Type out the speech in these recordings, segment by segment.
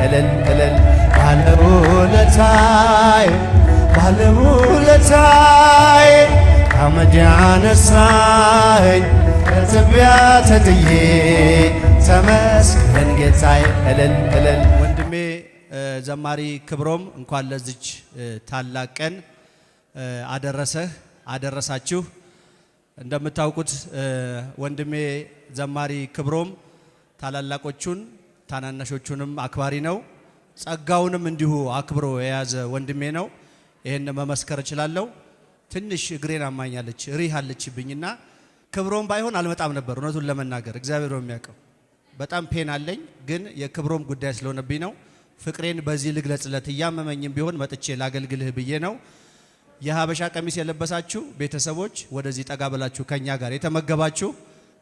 እልል እልል ባለውለታዬ ባለውለታዬ ከአመድ ያነሳኸኝ ከትቢያ ተጥዬ ተመስገን ጌታዬ እልል እልል። ወንድሜ ዘማሪ ክብሮም እንኳን ለዚች ታላቅ ቀን አደረሰህ አደረሳችሁ። እንደምታውቁት ወንድሜ ዘማሪ ክብሮም ታላላቆቹን ታናናሾቹንም አክባሪ ነው። ጸጋውንም እንዲሁ አክብሮ የያዘ ወንድሜ ነው። ይሄን መመስከር እችላለሁ። ትንሽ እግሬን አማኛለች ሪህ አለችብኝና ክብሮም ባይሆን አልመጣም ነበር። እውነቱን ለመናገር እግዚአብሔር ነው የሚያውቀው። በጣም ፔን አለኝ፣ ግን የክብሮም ጉዳይ ስለሆነብኝ ነው። ፍቅሬን በዚህ ልግለጽለት እያመመኝም ቢሆን መጥቼ ላገልግልህ ብዬ ነው። የሀበሻ ቀሚስ የለበሳችሁ ቤተሰቦች ወደዚህ ጠጋ ብላችሁ ከኛ ጋር የተመገባችሁ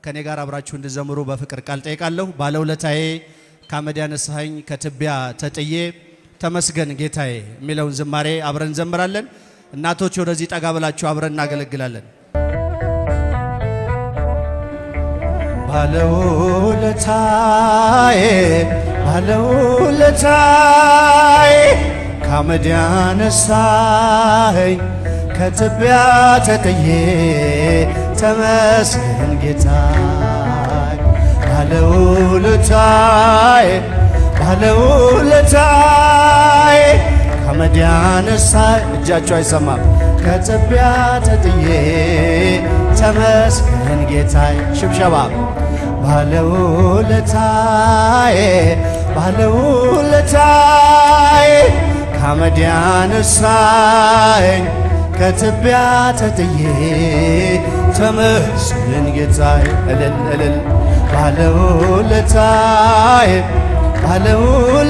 ከኔ ጋር አብራችሁ እንድዘምሩ በፍቅር ቃል ጠይቃለሁ። ባለውለታዬ ከአመድ ያነሳኸኝ ከትቢያ ተጥዬ ተመስገን ጌታዬ የሚለውን ዝማሬ አብረን እንዘምራለን። እናቶች ወደዚህ ጠጋ ብላችሁ አብረን እናገለግላለን። ባለውለታዬ ባለውለታዬ ከአመድ ያነሳኸኝ ከትቢያ ተጥዬ ተመስገን ጌታዬ ባለውለታዬ ባለውለታዬ ከአመድ ያነሳኸኝ እጃችሁ አይሰማም ከትቢያ ተጥዬ ተመስገን ጌታዬ ሽብሸባ ባለውለታዬ ባለውለታዬ ከአመድ ያነሳኸኝ ከትቢያ ተጥዬ ተመስገን ጌታዬ እልል እልል ባለውለታዬ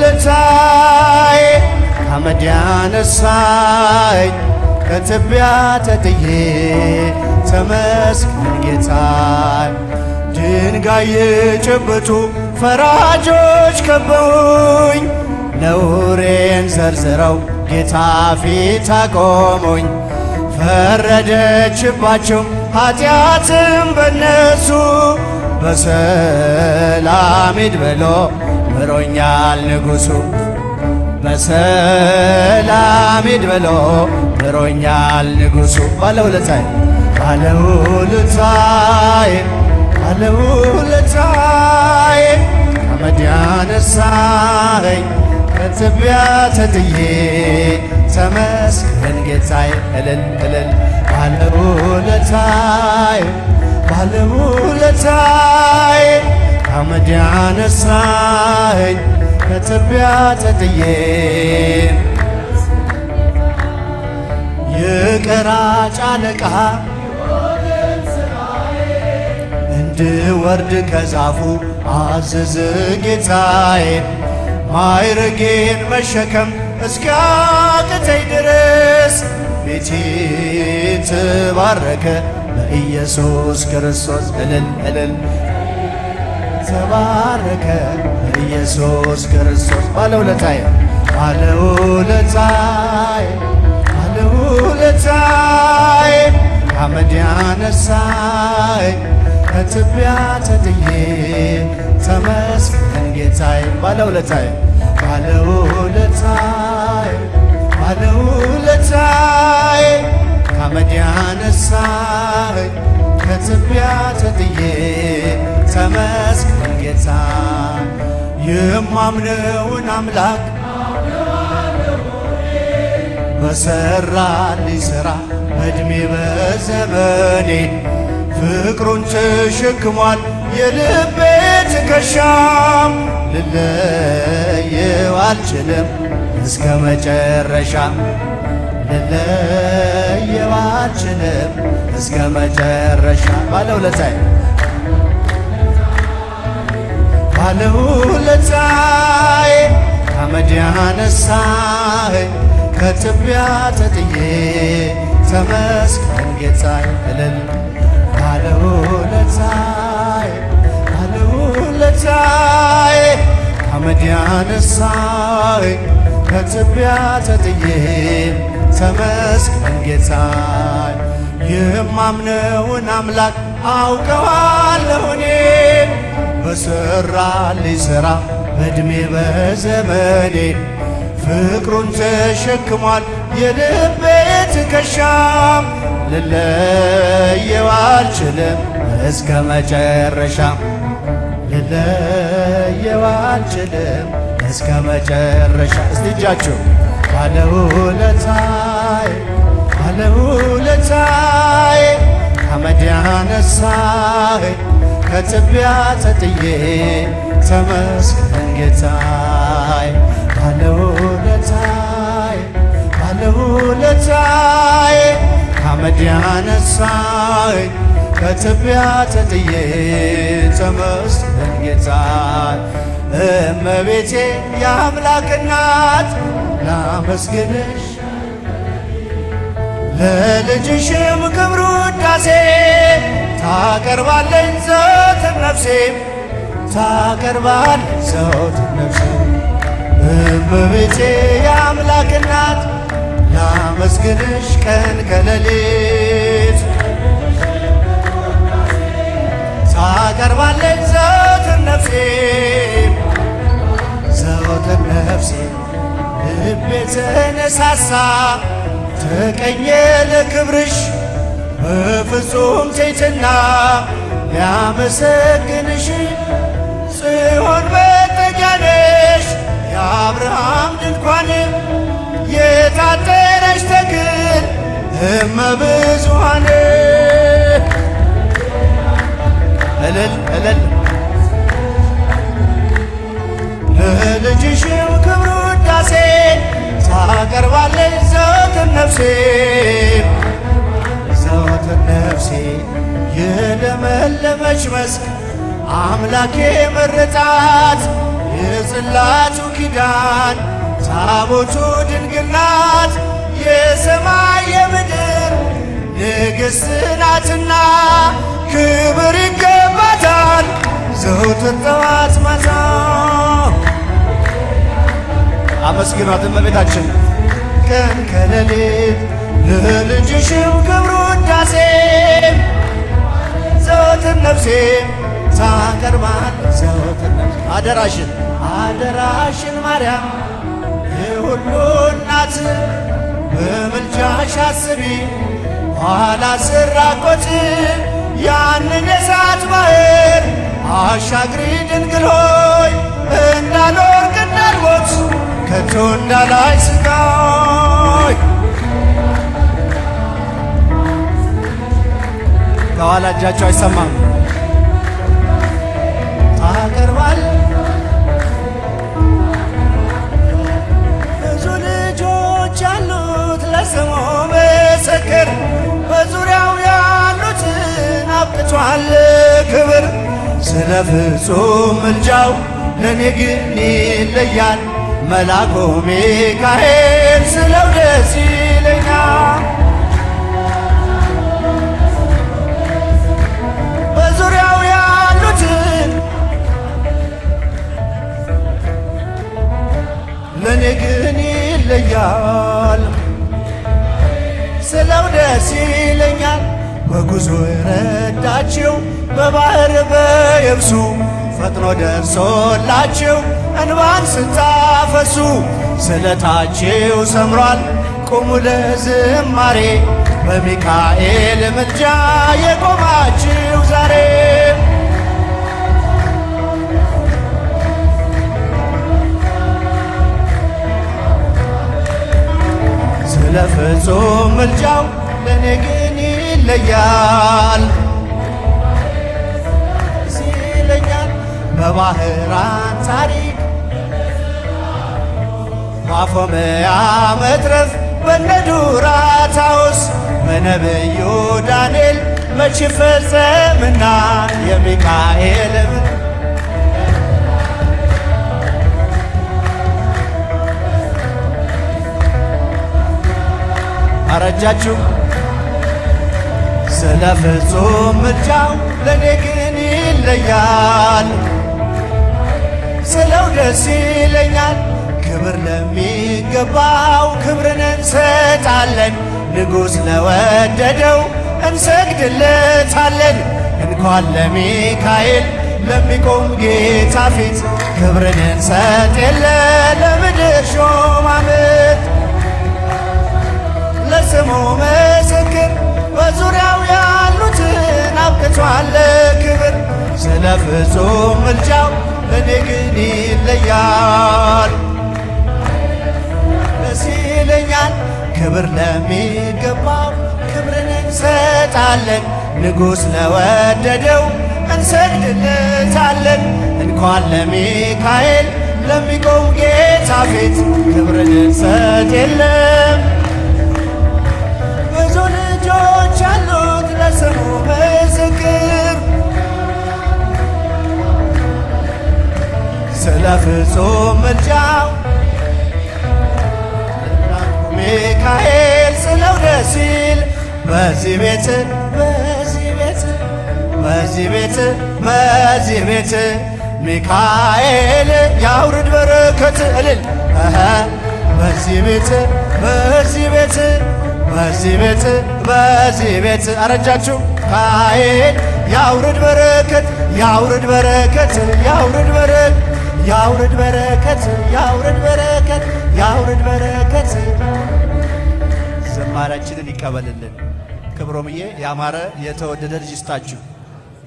ባለውለታዬ ከአመድ ያነሳኸኝ ከትቢያ ተጥዬ ተመስገን ጌታዬ ድንጋይ የጨበጡ ፈራጆች ከበውኝ ነውሬን ዘርዝረው ጌታ ፊት አቆሙኝ። ፈረደችባቸው ኃጢአትም በነሱ በሰላም ሂድ ብሎ ምሮኛል ንጉሡ በሰላም ሂድ ብሎ ምሮኛል ንጉሡ ባለውለታዬ ባለውለታዬ ባለውለታዬ ከአመድ ያነሳኸኝ ከትቢያ ተጥዬ ተመስገን ጌታዬ እልል እልል ባለውለታዬ ባለውለታዬ ከአመድ ያነሳኸኝ ከትቢያ ተጥዬ የቀራጭ አለቃ እንድወርድ ከዛፉ አዘዘ ጌታዬ ማዕረጌን መሸከም እስኪያቅተኝ ድረስ ቤቴ ተባረከ በኢየሱስ ክርስቶስ እልል እልል ተባረከ በኢየሱስ ክርስቶስ ባለውለታዬ ባለውለታዬ ባለውለታዬ ከአመድ ያነሳኸኝ ከትቢያ ተጥዬ ተመስገን ጌታዬ ባለውለታዬ ባለውለታዬ ባለውለታዬ ከአመድ ያነሳኸኝ ከትቢያ ተጥዬ ተመስገን ጌታዬ የማምነውን አምላክ በሠራልኝ ሥራ በዕድሜ በዘመኔ ፍቅሩን ተሸክሟል የልቤ ትከሻም ልለየው አልችልም እስከ መጨረሻ ልለየው አልችልም እስከ መጨረሻ ባለውለታዬ ባለውለታዬ ከአመድ ያነሳኸኝ ከትቢያ ተጥዬ ተመስገን ጌታዬ እልል ባለውለታዬ ባለውለታዬ ከአመድ ያነሳኸኝ ከትቢያ ተጥዬ ተመስገን ጌታዬ የማምነውን አምላክ አውቀዋለሁ እኔ በሰራልኝ ሥራ በዕድሜ በዘመኔ ፍቅሩን ተሸክሟል የልቤ ትከሻ። ልለየው አልችልም እስከ መጨረሻ ልለየው አልችልም እስከ መጨረሻ። እስቲ እጃችሁ ባለውለታዬ ባለውለታዬ ከአመድ ያነሳኸኝ ከትቢያ ተጥዬ ተመስገን ጌታዬ። ባለውለታዬ ባለውለታዬ ከአመድ ያነሳኸኝ ከትቢያ ተጥዬ ተመስገን ጌታዬ። እመቤቴ የአምላክ እናት ላመስግንሽ ለልጅሽም ክብር ውዳሴ ታቀርባለኝ ዘወትር ነፍሴ ታቀርባለኝ ዘወትር ነፍሴ። እመቤቴ የአምላክ እናት ላመስግንሽ ቀን ከሌሊት ታቀርባለኝ ዘወትር ነፍሴ ዘወትር ነፍሴ። ልቤ ተነሳሳ ተቀኘ ለክብርሽ በፍጹም ትሕትና ሊያመሰግንሽ። ጽዮን መጠጊያ ነሽ የአብርሃም ድንኳን የታጠረች ተክል እመብዙኃን። እልል እልል ለልጅሽም ክብር ውዳሴ ታቀርባለች ዘወትር ነፍሴ ዘወትር ነፍሴ። የለመለመች መስክ አምላኬ መረጣት የጽላቱ ኪዳን ታቦቱ ድንግል ናት። የሰማይ የምድር ንግሥት ናትና ክብር ይገባታል ዘወትር ጠዋት ማታ። አመስግኗት እመቤታችን ቀን ከሌሊት ለልጅሽም ክብር ውዳሴ ዘወትር ነፍሴ ታቀርባለች ዘወትር ነፍሴ። አደራሽን አደራሽን ማርያም የሁሉ እናት በምልጃሽ አስቢ ኋላ ስራቆት ያንን የእሳት ባህር አሻግሪ ድንግል ሆይ እንዳልወድቅ እንዳልሞት ከቶ እንዳላይ ስጋይ። ከኋላ እጃቸው አይሰማም። ታቀርባል ብዙ ልጆች ያሉት ለስሙ ምስክር በዙሪያው ያሉትን አብቅቷል ክብር። ስለ ፍጹም ምልጃው ለኔ ግን ይለያል መልአኩ ሚካኤል ስለው ደስ ይለኛል። በዙሪያው ያሉትን ለኔ ግን ይለያል ስለው ደስ ይለኛል። በጉዞ የረዳችው በባህር በየብሱ ፈጥኖ ደርሶላችሁ እንባን ስታፈሱ ስለታችሁ ሰምሯል ቁሙ ለዝማሬ በሚካኤል ምልጃ የቆማችሁ ዛሬ። ስለ ፍጹም ምልጃው ለኔ ግን ይለያል ሲለኛል በባህራን ታሪክ ባፎምያ መትረፍ በነዱራታውስ በነብዩ ዳንኤል መች ፈጸምና የሚካኤል አረጃችሁ ስለ ፍጹም ምልጃው ለኔ ግን ይለያል ስለው ደስ ይለኛል። ክብር ለሚገባው ክብርን እንሰጣለን፣ ንጉሥ ለወደደው እንሰግድለታለን። እንኳን ለሚካኤል ለሚቆም ጌታ ፊት ክብርን እንሰጥ የለ ለምድር ሹማምንት ለስሙ ምስክር በዙሪያው ያሉትን አብቅቷል ክብር ስለ ፍጹም ምልጃው እኔ ግን ይለያል ደስ ይለኛል ክብር ለሚገባው ክብርን እንሰጣለን ንጉሥ ለወደደው እንሰግድለታለን እንኳን ለሚካኤል ለሚቆም ጌታ ፊት ክብርን እንሰጥ የለም ብዙ ልጆች አሉት ለስሙ ምስክር ስለ ፍጹም ምልጃው ሚካኤል ስለው ደስ ይል በዚህ ቤት በዚህ ቤት ሚካኤል ያውርድ በረከት እልል በዚህ ቤት አረጃችሁ ሚካኤል ያውርድ በረከት ያውርድ በረከት ዝማሬያችንን ይቀበልልን። ክብሮምዬ ያማረ የተወደደ ልጅ ይስጣችሁ።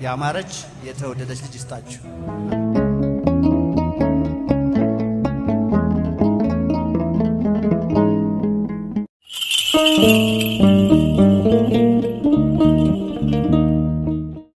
ያማረች የተወደደች ልጅ ይስጣችሁ።